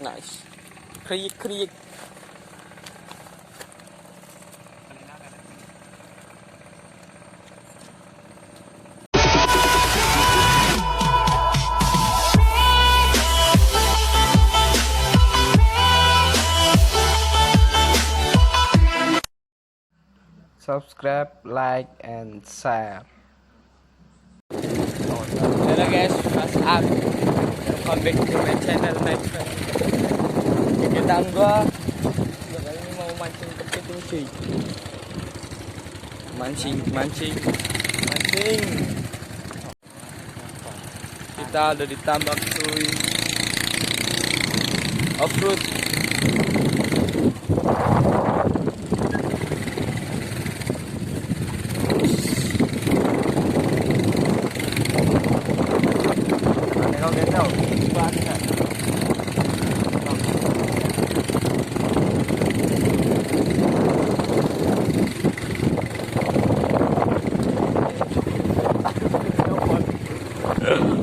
Nice. Kriik. Subscribe, like, and share. Hello guys, what's up? Welcome back to my channel, my friend. Kegiatan gua kali ini mau mancing kepiting cuy. Mancing. Kita ada di tambak cuy. Off-road.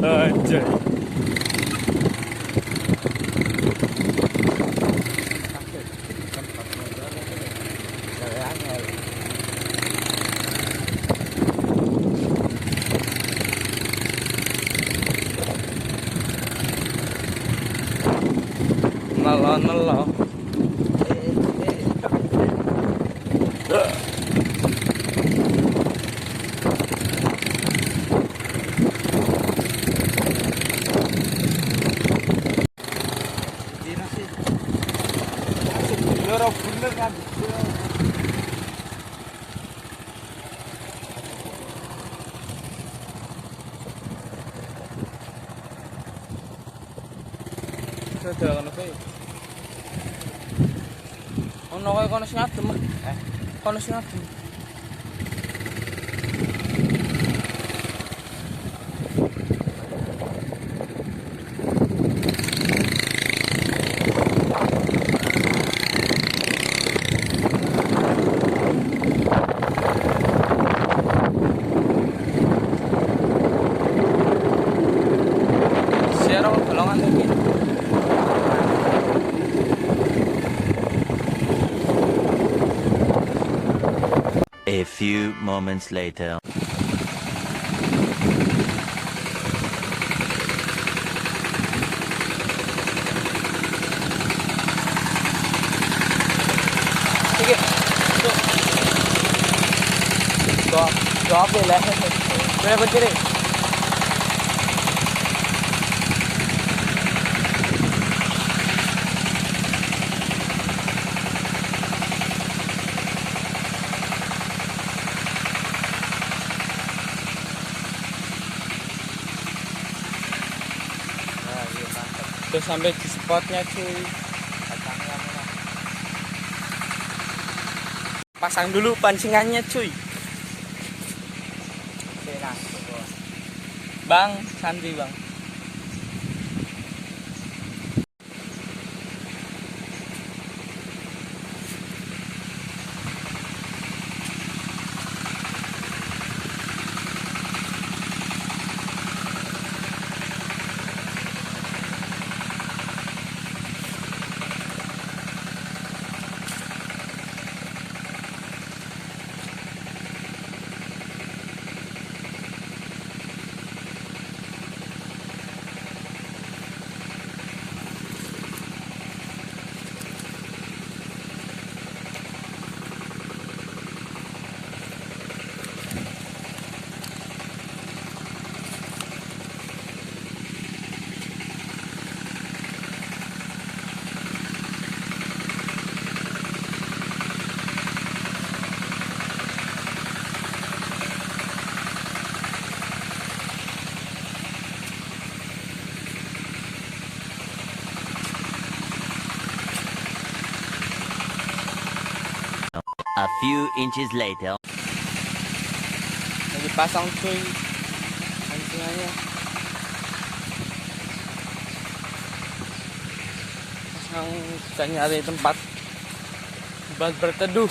Anjay. Nelo. Bener kan? Sudah kan apa ya? Ono kaya kono sing adem. Kono sing adem. A few moments later. Sige. Stop le. Mere bachre. Udah sampai di spotnya cuy. Pasang dulu pancingannya cuy. Bang, santai bang. A few inches later. Lagi pasang cuy pancingannya. Pasang, kita nyari tempat buat berteduh.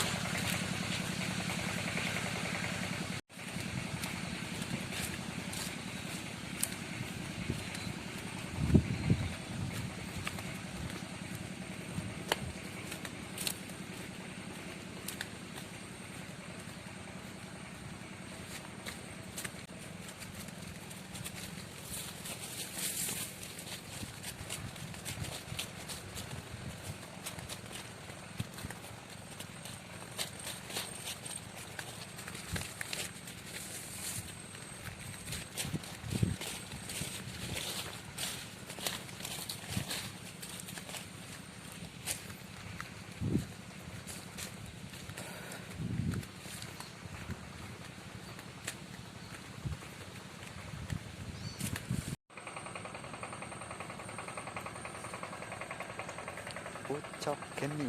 Pucok geni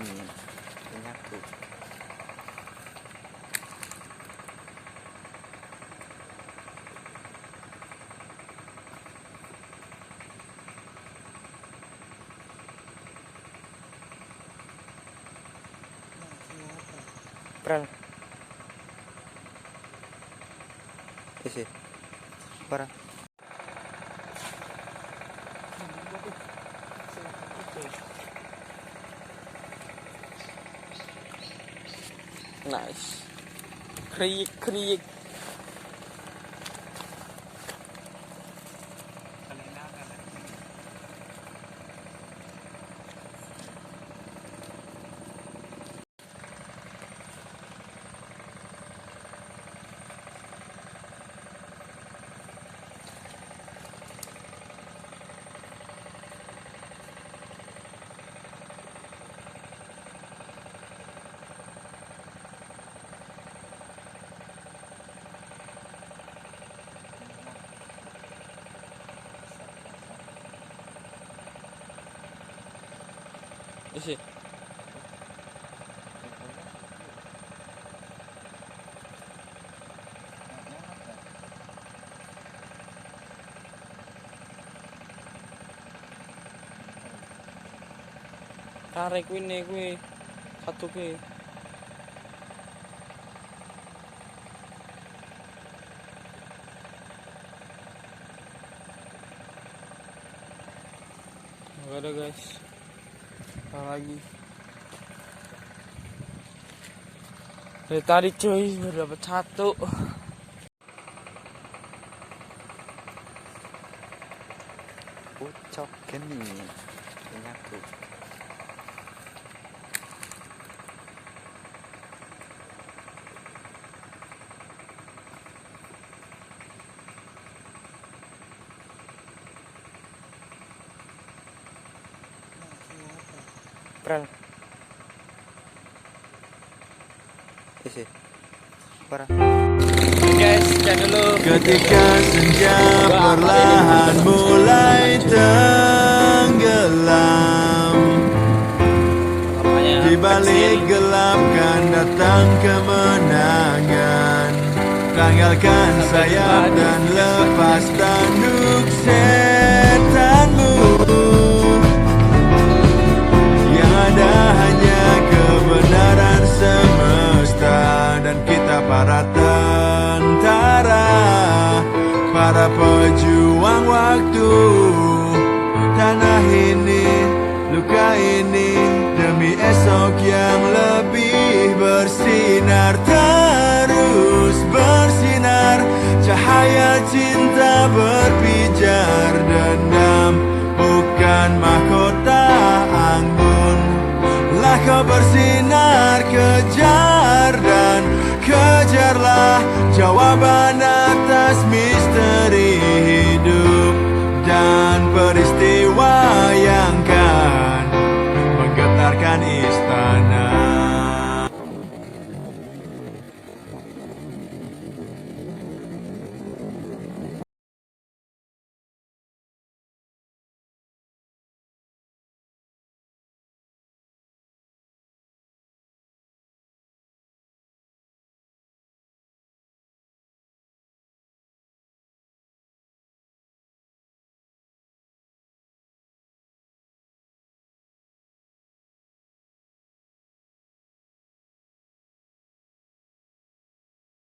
punyaku. Pran. Isi. Para. Nice. Kriik. Isi. Tarik kuwi satu ki. Gak ada guys. Lagi. Dari tadi cuy baru dapat satu. Pucok geni punyaku. Pran. Isi. Para. Guys, sekian dulu. Ketika senja perlahan mulai tenggelam, di balik gelap kan datang kemenangan. Tanggalkan sayap dan lepas tanduk setanmu. Yang ada hanya kebenaran semesta, dan kita para tentara, para pejuang waktu. Tanah ini, luka ini, demi esok yang lebih bersinar. Terus bersinar, cahaya cinta berpijar. Dendam bukan mahkota anggun. Lah kau bersinar, kejar dan kejarlah jawaban